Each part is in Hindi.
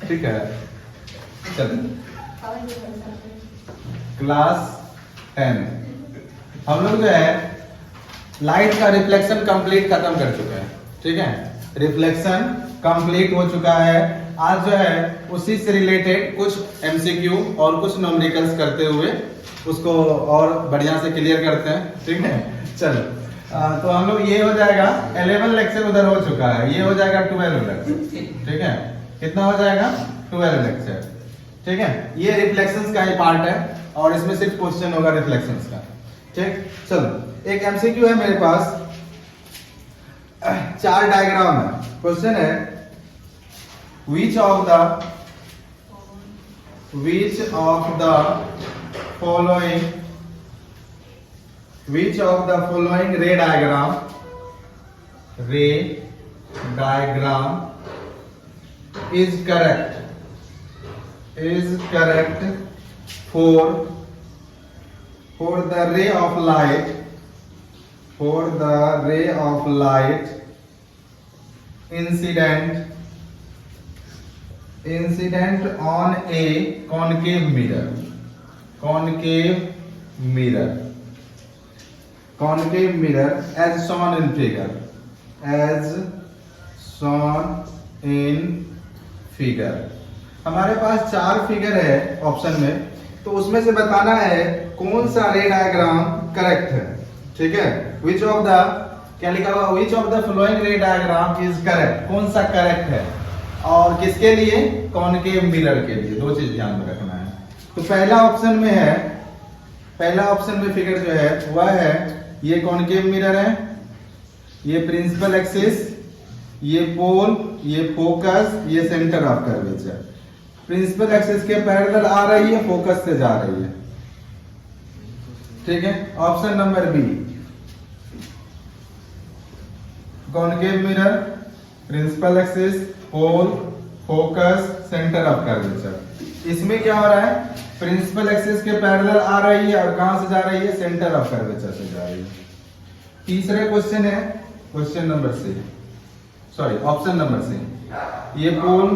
ठीक है, चलो क्लास 10 हम लोग जो है लाइट का रिफ्लेक्शन कंप्लीट खत्म कर चुके हैं। ठीक है, रिफ्लेक्शन कंप्लीट हो चुका है। आज जो है उसी से रिलेटेड कुछ एमसीक्यू और कुछ न्यूमेरिकल्स करते हुए उसको और बढ़िया से क्लियर करते हैं। ठीक है, चलो तो हम लोग ये हो जाएगा 11 लेक्चर उधर हो चुका है, ये हो जाएगा 12 लेक्चर। ठीक है, कितना हो जाएगा 12 लेक्चर। ठीक है, ये रिफ्लेक्शंस का ही पार्ट है और इसमें सिर्फ क्वेश्चन होगा रिफ्लेक्शंस का। ठीक, चलो एक एमसीक्यू है मेरे पास, 4 डायग्राम है। क्वेश्चन है which of the following ray diagram is correct for the ray of light incident on a concave mirror as shown in figure। हमारे पास 4 फिगर है ऑप्शन में, तो उसमें से बताना है कौन सा रे डायग्राम करेक्ट है। ठीक है, which of the क्या लिखा हुआ, which of the following ray diagram is correct, कौन सा करेक्ट है और किसके लिए, कॉनकेव मिरर के लिए। 2 चीज ध्यान में रखना है। तो पहला ऑप्शन में फिगर जो है वह है ये कॉनकेव मिरर है, ये प्रिंसिपल एक्सिस, ये पोल, ये फोकस, ये centre of curvature. Principal axis के पैरेलल आ रही है, फोकस से जा रही है। ठीक है, option number B concave mirror, principal axis, pole, focus, centre of curvature. इसमें क्या हो रहा है, प्रिंसिपल एक्सिस के पैरेलल आ रही है और कहां से जा रही है, सेंटर ऑफ कर्वेचर से जा रही है। तीसरे क्वेश्चन है question number C, sorry option number C, ये पोल,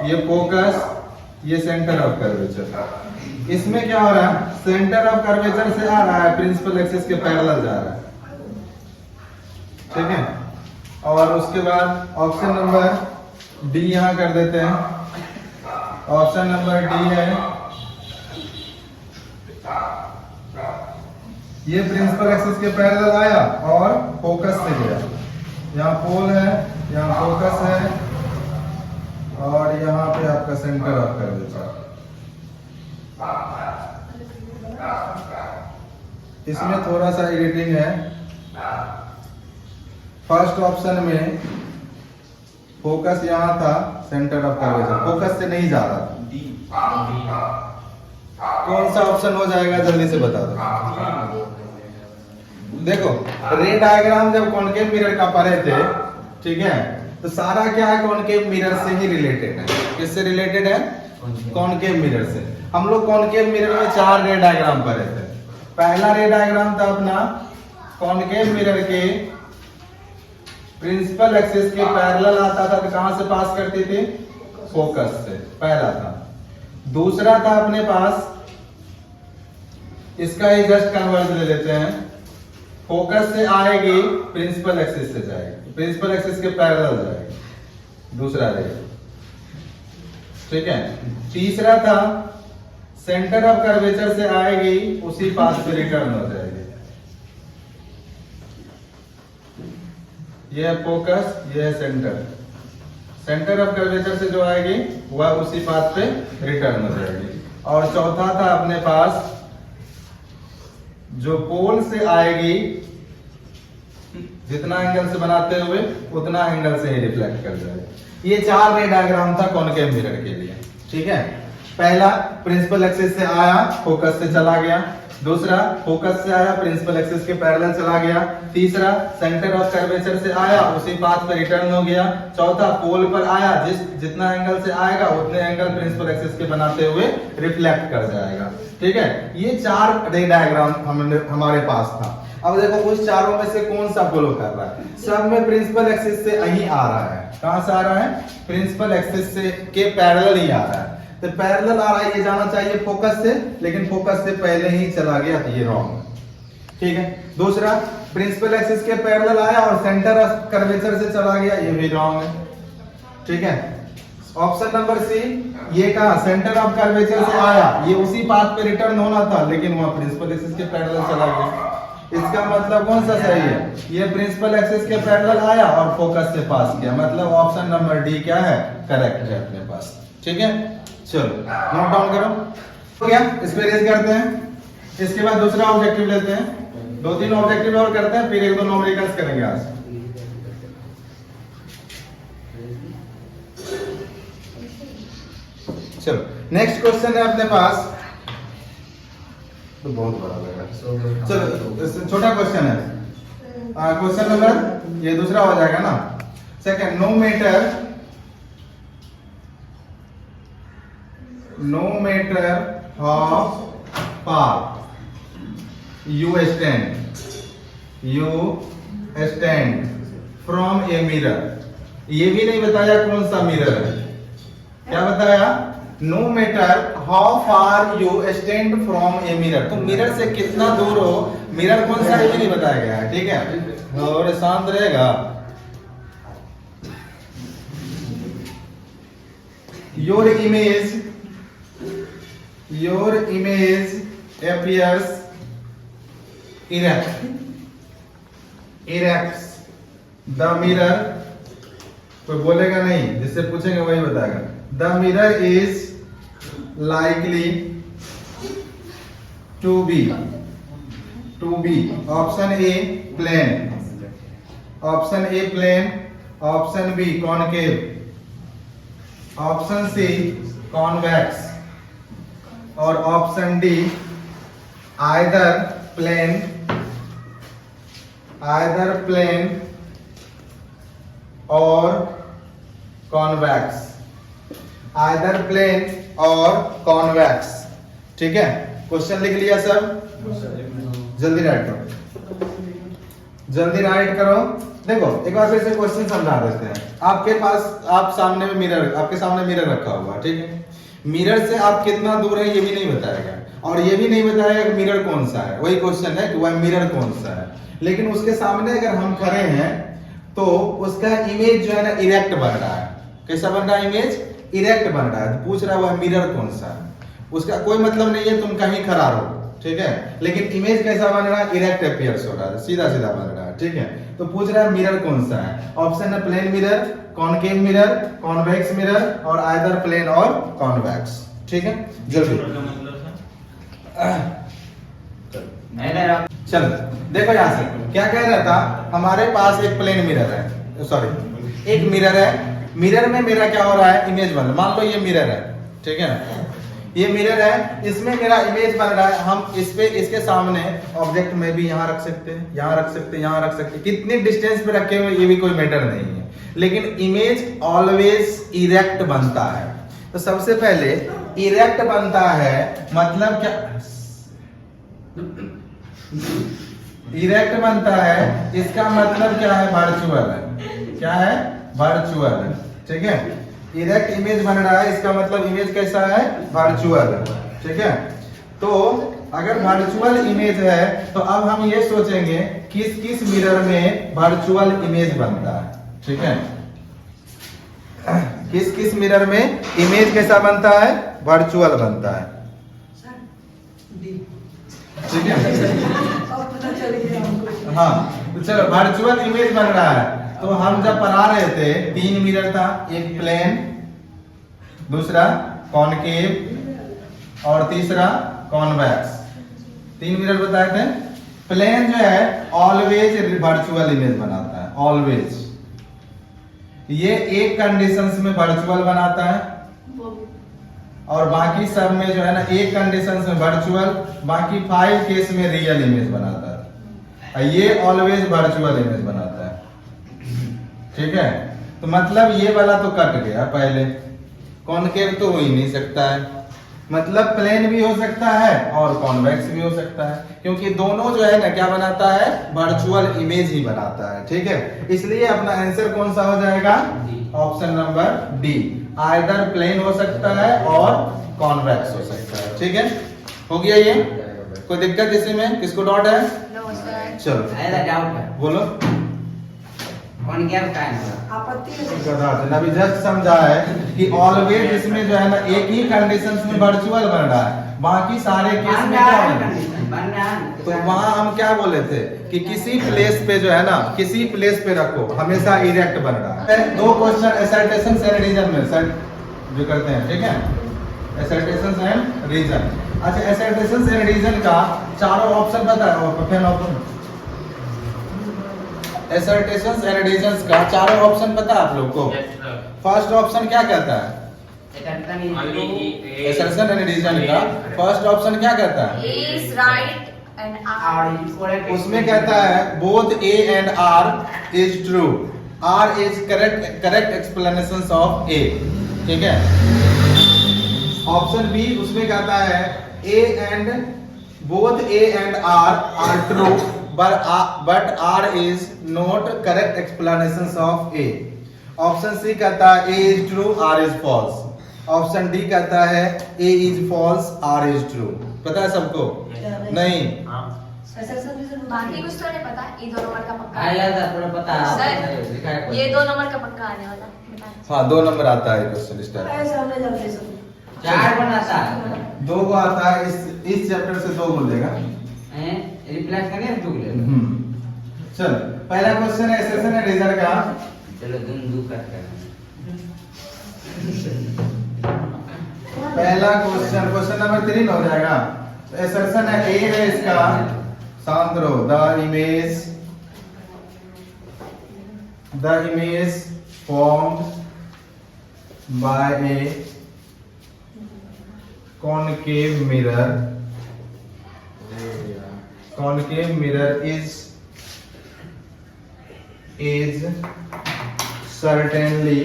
ये फोकस, ये सेंटर ऑफ कर्वेचर। इसमें क्या हो रहा है, सेंटर ऑफ कर्वेचर से आ रहा है, प्रिंसिपल एक्सिस के पैरेलल जा रहा है। ठीक है, और उसके बाद ऑप्शन नंबर डी यहां कर देते हैं। ऑप्शन नंबर डी है ये प्रिंसिपल एक्सिस के पैरेलल आया और फोकस से गया। यहाँ पोल है, यहाँ फोकस है और यहाँ पे आपका सेंटर ऑफ कर्वेचर। इसमें थोड़ा सा एडिटिंग है। फर्स्ट ऑप्शन में फोकस यहाँ था, सेंटर ऑफ कर्वेचर फोकस से नहीं जा रहा था। कौन सा ऑप्शन हो जाएगा जल्दी से बता दो। देखो रे डायग्राम जब कॉनकेव मिरर का पढ़े थे, ठीक है, तो सारा क्या है, कॉनकेव मिरर से ही रिलेटेड है। किससे रिलेटेड है, कॉनकेव मिरर से। हम लोग कॉनकेव मिरर में 4 रे डायग्राम पढ़े थे। पहला रे डायग्राम था अपना कॉनकेव मिरर के प्रिंसिपल एक्सिस के पैरेलल आता था, तो कहां से पास करते थे, फोकस से, पहला था। दूसरा था अपने पास, इसका ही जस्ट कन्वर्स ले लेते हैं, फोकस से आएगी, प्रिंसिपल एक्सिस से जाएगी, प्रिंसिपल एक्सिस के पैरेलल जाएगी, दूसरा रे। ठीक है, तीसरा था सेंटर ऑफ कर्वेचर से आएगी, उसी पाथ पे रिटर्न हो जाएगी। ये है फोकस, ये है सेंटर। सेंटर ऑफ कर्वेचर से जो आएगी वह उसी पाथ पे रिटर्न हो जाएगी। और चौथा था अपने पास जो पोल से आएगी, जितना एंगल से बनाते हुए उतना एंगल से ही रिफ्लेक्ट कर जाएगी। ये 4 रे डायग्राम था कॉनकेव मिरर के लिए। ठीक है, पहला प्रिंसिपल एक्सिस से आया, फोकस से चला गया। दूसरा फोकस से आया, प्रिंसिपल एक्सिस के पैरेलल चला गया। तीसरा सेंटर ऑफ कर्वेचर से आया, उसी पाथ पर रिटर्न हो गया। चौथा पोल पर आया, जितना एंगल से आएगा उतने एंगल प्रिंसिपल एक्सिस के बनाते हुए रिफ्लेक्ट कर जाएगा। ठीक है, ये 4 रे डायग्राम हमारे पास था। अब देखो उस चारों में से कौन सा फॉलो कर रहा है, सब में प्रिंसिपल एक्सिस से यही आ रहा है। कहां से आ रहा है, प्रिंसिपल एक्सिस से के पैरेलल ही आ रहा है। तो पैरेलल आ रहा है, ये जाना चाहिए फोकस से, लेकिन फोकस से पहले ही चला गया, तो ये रॉन्ग। ठीक है, दूसरा प्रिंसिपल एक्सिस के पैरेलल आया और सेंटर ऑफ कर्वेचर से चला गया, ये भी रॉन्ग है। ठीक है, ऑप्शन नंबर सी, ये कहा सेंटर ऑफ कर्वेचर से आया, ये उसी पाथ पे रिटर्न होना था, लेकिन वहां प्रिंसिपल एक्सिस के पैरेलल चला गया। इसका मतलब कौन सा सही है, ये प्रिंसिपल एक्सिस के पैरेलल आया और फोकस से पास किया, मतलब ऑप्शन नंबर डी क्या है, करेक्ट है अपने पास। ठीक है, चलो नोट डाउन करो, हो गया, इस पे रेज करते हैं। इसके बाद दूसरा ऑब्जेक्टिव लेते हैं, 2-3 ऑब्जेक्टिव और करते हैं, फिर 1-2 न्यूमेरिकल्स करेंगे आज। चलो नेक्स्ट क्वेश्चन है अपने पास, तो बहुत बड़ा लगा, चलो छोटा क्वेश्चन है। क्वेश्चन नंबर ये दूसरा हो जाएगा ना, second, no matter how far you stand from a mirror, ये भी नहीं बताया कौन सा मिरर है, क्या बताया, no matter how far you stand from a mirror, तुम मिरर से कितना दूर हो, मिरर कौन सा ये भी नहीं बताया गया है। ठीक है, और शांत रहेगा। Your image appears erects the mirror, कोई बोलेगा नहीं, जिससे पूछेंगे वही बताएगा। The mirror is likely to be option A plane, option A plane, option B concave, option C convex, और option D either plane or convex, either plane or convex। ठीक है, क्वेश्चन लिख लिया सब, जल्दी राइट करो। देखो एक बार फिर से क्वेश्चन समझा देते हैं। आपके पास आपके सामने मिरर रखा हुआ है, ठीक है, मिरर से आप कितना दूर है ये भी नहीं बताएगा, और ये भी नहीं बताएगा कि मिरर कौन सा है। वही क्वेश्चन है कि वह मिरर कौन सा है, लेकिन उसके सामने अगर हम खड़े हैं तो उसका इमेज जो है ना इरेक्ट बन रहा है। कैसा बन रहा है, इमेज इरेक्ट बन रहा है। तो पूछ रहा है वह मिरर कौन सा है, उसका कोई मतलब नहीं है तुम कहीं खड़ा रहो, ठीक है, लेकिन इमेज कैसा बन रहा है, इरेक्ट अपीयर्स हो रहा है, सीधा सीधा बन रहा है। ठीक है, तो पूछ रहा है मिरर कौन सा है, ऑप्शन है plane mirror, concave mirror, convex mirror, और आइदर प्लेन और कॉन्वेक्स। ठीक है, जल्दी चलो देखो यहां से क्या कह रहा था, हमारे पास एक प्लेन मिरर है, सॉरी एक मिरर है, मिरर में मेरा क्या हो रहा है, इमेज बन, मान लो ये मिरर है, ठीक है ना, ये मिरर है, इसमें मेरा इमेज बन रहा है। हम इस पे इसके सामने ऑब्जेक्ट में भी यहाँ रख सकते हैं, यहाँ रख सकते हैं, यहाँ रख सकते हैं, कितनी डिस्टेंस पे रखे हुए ये भी कोई मैटर नहीं है, लेकिन इमेज ऑलवेज इरेक्ट बनता है। तो सबसे पहले इरेक्ट बनता है मतलब क्या, इरेक्ट बनता है, इसका मतलब क्या है, वर्चुअल है। क्या है, वर्चुअल। ठीक है, इरेक्ट इमेज बन रहा है, इसका मतलब इमेज कैसा है, वर्चुअल। ठीक है, तो अगर वर्चुअल इमेज है तो अब हम ये सोचेंगे किस किस मिरर में वर्चुअल इमेज बनता है। ठीक है, किस किस मिरर में इमेज कैसा बनता है, वर्चुअल बनता है। ठीक है, हाँ तो चलो वर्चुअल इमेज बन रहा है। तो हम जब पढ़ा रहे थे 3 मिरर था, एक प्लेन, दूसरा कॉनकेव और तीसरा कॉन्वेक्स। 3 मिरर बताए थे। प्लेन जो है ऑलवेज वर्चुअल इमेज बनाता है, ऑलवेज। ये एक कंडीशंस में वर्चुअल बनाता है और बाकी सब में जो है ना एक कंडीशंस में वर्चुअल, बाकी 5 केस में रियल इमेज बनाता है। ये ऑलवेज वर्चुअल इमेज बनाता है। ठीक है, तो मतलब ये वाला तो कट गया, पहले कॉनकेव तो हो ही नहीं सकता है, मतलब प्लेन भी हो सकता है और कॉन्वेक्स भी हो सकता है, क्योंकि दोनों जो है ना क्या बनाता है, वर्चुअल इमेज ही बनाता है। ठीक है, इसलिए अपना आंसर कौन सा हो जाएगा, option number D, either plane हो सकता है और कॉन्वेक्स हो सकता है। ठीक है, हो गया ये, कोई दिक्कत इसी में, किसको डाउट है? चलो डाउट है, बोलो। कौन क्या बताएं? अभी जस्ट समझा है कि ऑलवेज इसमें जो है ना एक ही कंडीशंस में वर्चुअल बन रहा है, बाकी सारे केस में क्या बन रहा है। तो वहां हम क्या बोले थे कि किसी प्लेस पे जो है ना, किसी प्लेस पे रखो, हमेशा इरेक्ट बन रहा है। दो क्वेश्चन असर्टेशन एंड रीजन में सर जो करते हैं, ठीक है, असर्टेशन एंड रीजन। अच्छा, असर्टेशन एंड रीजन का चारों ऑप्शन पता है? असर्टेशंस एंड रीजंस का चारों ऑप्शन पता है आप लोग को? फर्स्ट ऑप्शन क्या कहता है? असर्शन एंड रीजन का फर्स्ट ऑप्शन क्या कहता है? is right and R उसमें कहता है both A and R is true, R is correct explanation of A। ठीक है, ऑप्शन बी उसमें कहता है A and both A and R are true but R is not correct explanations of A। Option C कहता है A is true, R is false। Option D कहता है A is false, R is true। पता है सबको? नहीं, बाकी कुछ तो नहीं पता, ये दो नंबर का पक्का आया था, थोड़ा पता है सर, ये दो नंबर का पक्का आने वाला बता। हाँ 2 नंबर आता है क्वेश्चन स्टार, 4 बनाता है, 2 को आता है, इस चैप्टर से 2 बोलेगा। रिप्लेस करने हैं 2 ले। चल, पहला क्वेश्चन है असर्शन एंड रीजन का। चलो दो कट कर। पहला क्वेश्चन नंबर 3 हो जाएगा। असर्शन है ए है इसका, शांत रहो। The image formed by A concave mirror is certainly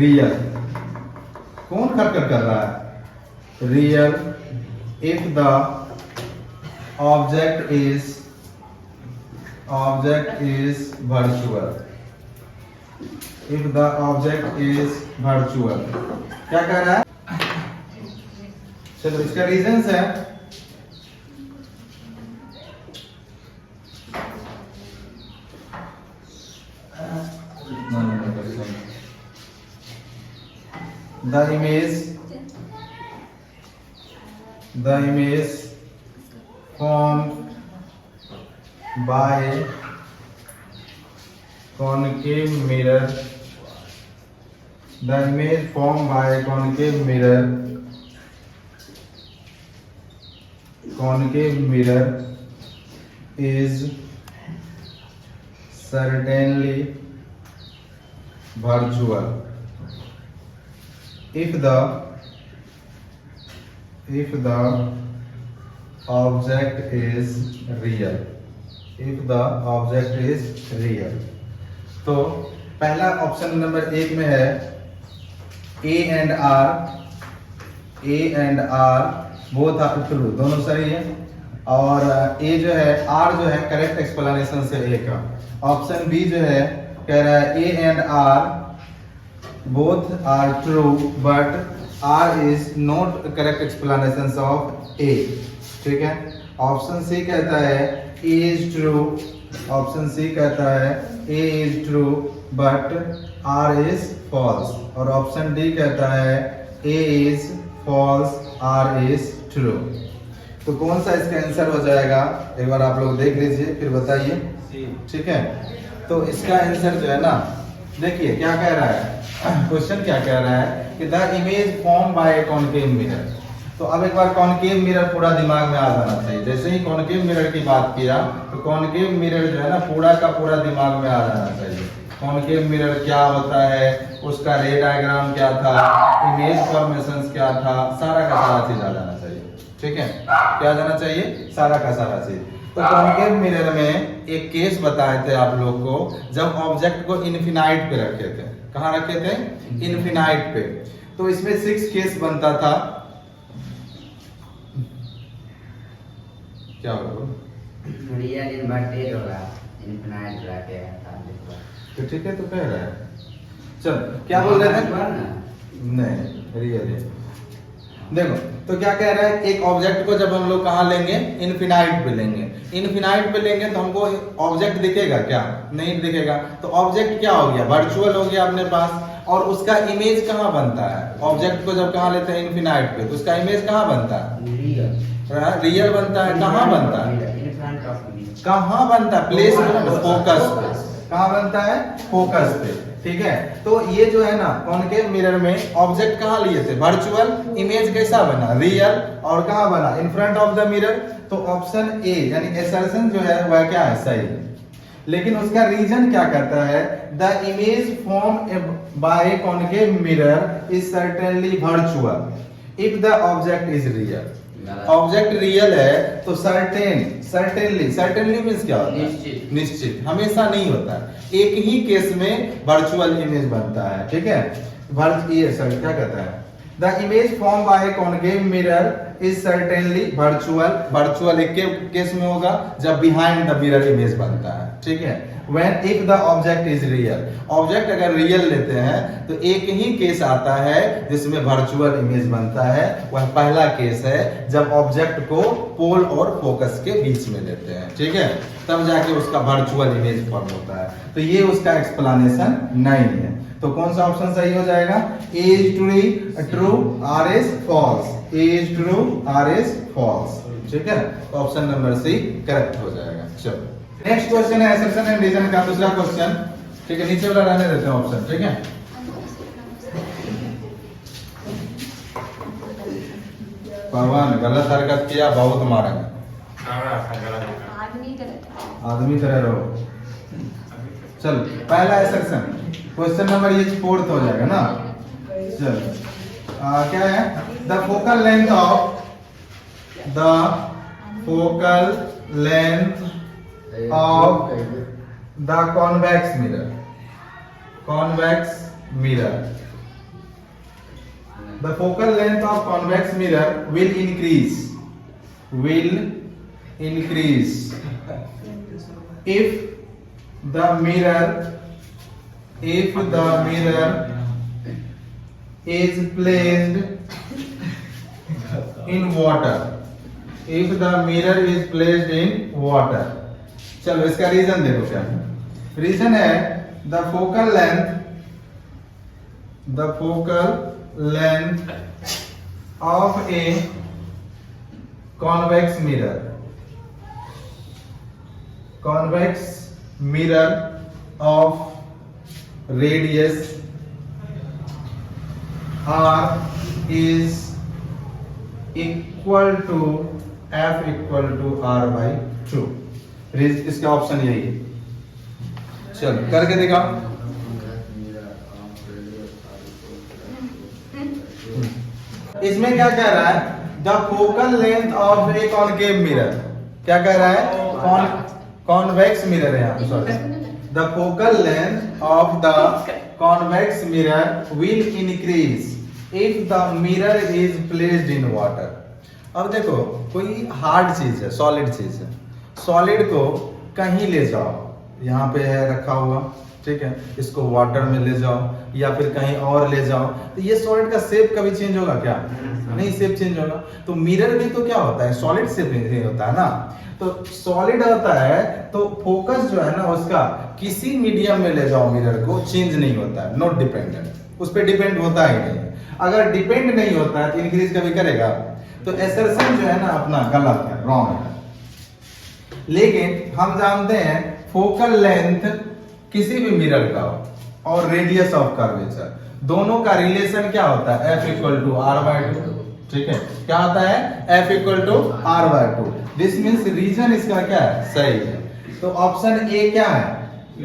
real। कौन खटखट कर रहा है? real if the object is virtual। if the object is virtual, क्या कह रहा है? चलो इसका रीजंस है, the image formed by concave mirror, the image formed by concave mirror is certainly virtual if the object is real। तो पहला ऑप्शन नंबर 1 में है A एंड R बोथ आर ट्रू, दोनों सही है। और A जो है, R जो है करेक्ट एक्सप्लेनेशन से A का। ऑप्शन बी जो है कह रहा है A एंड R बोथ are true but R is not correct explanation of A। ठीक है, ऑप्शन सी कहता है A is true, option C कहता है A is true but R is false, और ऑप्शन डी कहता है A is false, R is true. तो कौन सा इसका आंसर हो जाएगा, एक बार आप लोग देख लीजिए फिर बताइए। ठीक है, तो इसका आंसर जो है ना, देखिए क्या कह रहा है, क्वेश्चन क्या कह रहा है कि the image form by concave mirror. तो अब एक बार कॉनकेव मिरर पूरा दिमाग में आ जाना चाहिए। जैसे ही कॉनकेव मिरर की बात किया तो कॉनकेव मिरर जो है ना पूरा का पूरा दिमाग में आ जाना चाहिए। कॉनकेव मिरर क्या होता है, उसका रे डायग्राम क्या था, इमेज फॉर्मेशंस क्या था, सारा का सारा चीज आ जाना चाहिए। ठीक है, क्या आ जाना चाहिए, सारा का सारा चीज। तो कॉनकेव मिरर में एक केस बताए थे आप लोग को, जब ऑब्जेक्ट को इनफिनाइट पे रखे थे। कहाँ रखे थे? इनफिनाइट पे। तो इसमें 6 केस बनता था। क्या होगा? रियल इन्वर्टेड होगा, इनफिनाइट रखे तो ठीक है, तो कह रहा है। चल क्या बोल रहे थे? नहीं, रियल है। देखो तो क्या कह रहा है, एक ऑब्जेक्ट को जब हम लोग कहाँ लेंगे? इनफिनाइट पे लेंगे। इनफिनाइट पे लेंगे तो हमको ऑब्जेक्ट दिखेगा क्या? नहीं दिखेगा। तो ऑब्जेक्ट क्या हो गया? वर्चुअल हो गया अपने पास। और उसका इमेज कहाँ बनता है? ऑब्जेक्ट को जब कहाँ लेते हैं? इनफिनाइट पे, तो उसका इमेज कहाँ बनता है? रियल बनता है। कहाँ बनता है? कहाँ बनता है? प्लेस फोकस पे। कहाँ बनता है? फोकस पे। ठीक है, तो ये जो है ना कॉनकेव मिरर में ऑब्जेक्ट कहाँ लिए थे? वर्चुअल। इमेज कैसा बना? रियल। और कहाँ बना? In front of the mirror. तो ऑप्शन ए यानी असर्शन जो है वह क्या है? सही है। लेकिन उसका रीजन क्या कहता है? The image form by concave mirror is certainly virtual if the object is real. Object real है तो सर्टेनली मींस क्या होता है? निश्चित। हमेशा नहीं होता, एक ही केस में वर्चुअल इमेज बनता है। ठीक है, क्या कहता है? The image form by concave mirror is certainly virtual एक केस में होगा जब बिहाइंड द मिरर इमेज बनता है। ठीक है, when if the object is real, object अगर रियल लेते हैं तो एक ही केस आता है जिसमें वर्चुअल इमेज बनता है। वह पहला केस है जब ऑब्जेक्ट को पोल और फोकस के बीच में लेते हैं। ठीक है, तब जाके उसका वर्चुअल इमेज फॉर्म होता है। तो ये उसका एक्सप्लेनेशन नहीं है। तो कौन सा ऑप्शन सही हो जाएगा? A is true, R is false। A is true, R is false। ठीक है, तो ऑप्शन नंबर सी करेक्ट हो जाएगा। चलो नेक्स्ट क्वेश्चन है असर्शन एंड रीजन का दूसरा क्वेश्चन। ठीक है, नीचे वाला रहने देते हैं ऑप्शन। ठीक है, पवन गलत हरकत किया, बहुत मारेंगे। आदमी तरह रहो। चल पहला असर्शन, क्वेश्चन नंबर ये 4th हो जाएगा ना। चल क्या है? The focal length of the convex mirror the focal length of convex mirror will increase if the mirror is placed in water। if the mirror is placed in water। चलो इसका रीजन देखो क्या है। रीजन है the focal length of a convex mirror of radius r is equal to f equal to r/2। इसका ऑप्शन यही है। चल करके दिखाओ। इसमें क्या कह रहा है? The focal length of A concave mirror. क्या कह रहा है? कॉन्वेक्स मिरर है यहाँ पे, sorry. The focal length of the convex mirror will increase if the mirror is placed in water. अब देखो कोई हार्ड चीज है, सॉलिड चीज है, सॉलिड को कहीं ले जाओ, यहाँ पे है रखा हुआ, ठीक है, इसको वाटर में ले जाओ या फिर कहीं और ले जाओ, तो ये सॉलिड का शेप कभी चेंज होगा क्या? नहीं, शेप चेंज होगा। तो मिरर भी तो क्या होता है? सॉलिड शेप नहीं होता है ना। तो सॉलिड होता है तो फोकस जो है ना उसका किसी मीडियम में ले जाओ मिरर को, चेंज नहीं होता है, नॉट डिपेंडेंट, उस पर डिपेंड होता ही नहीं। अगर डिपेंड नहीं होता है तो इंक्रीज कभी करेगा? तो असर्शन जो है ना अपना गलत है, रॉन्ग है। लेकिन हम जानते हैं फोकल लेंथ किसी भी मिरर का और रेडियस ऑफ कर्वेचर दोनों का रिलेशन क्या होता है? F equal to r/2। ठीक है, क्या होता है? F equal to r/2। This means reason इसका क्या है? सही है। तो ऑप्शन ए क्या है?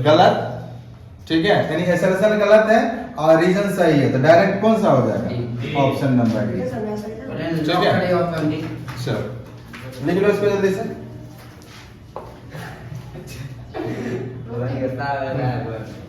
गलत। ठीक है, यानी असर्शन गलत है और रीजन सही है। तो डायरेक्ट कौन सा हो जाएगा? Option number D. ठीक है, चलो लिख लो इसको जल्दी से। बता रहा है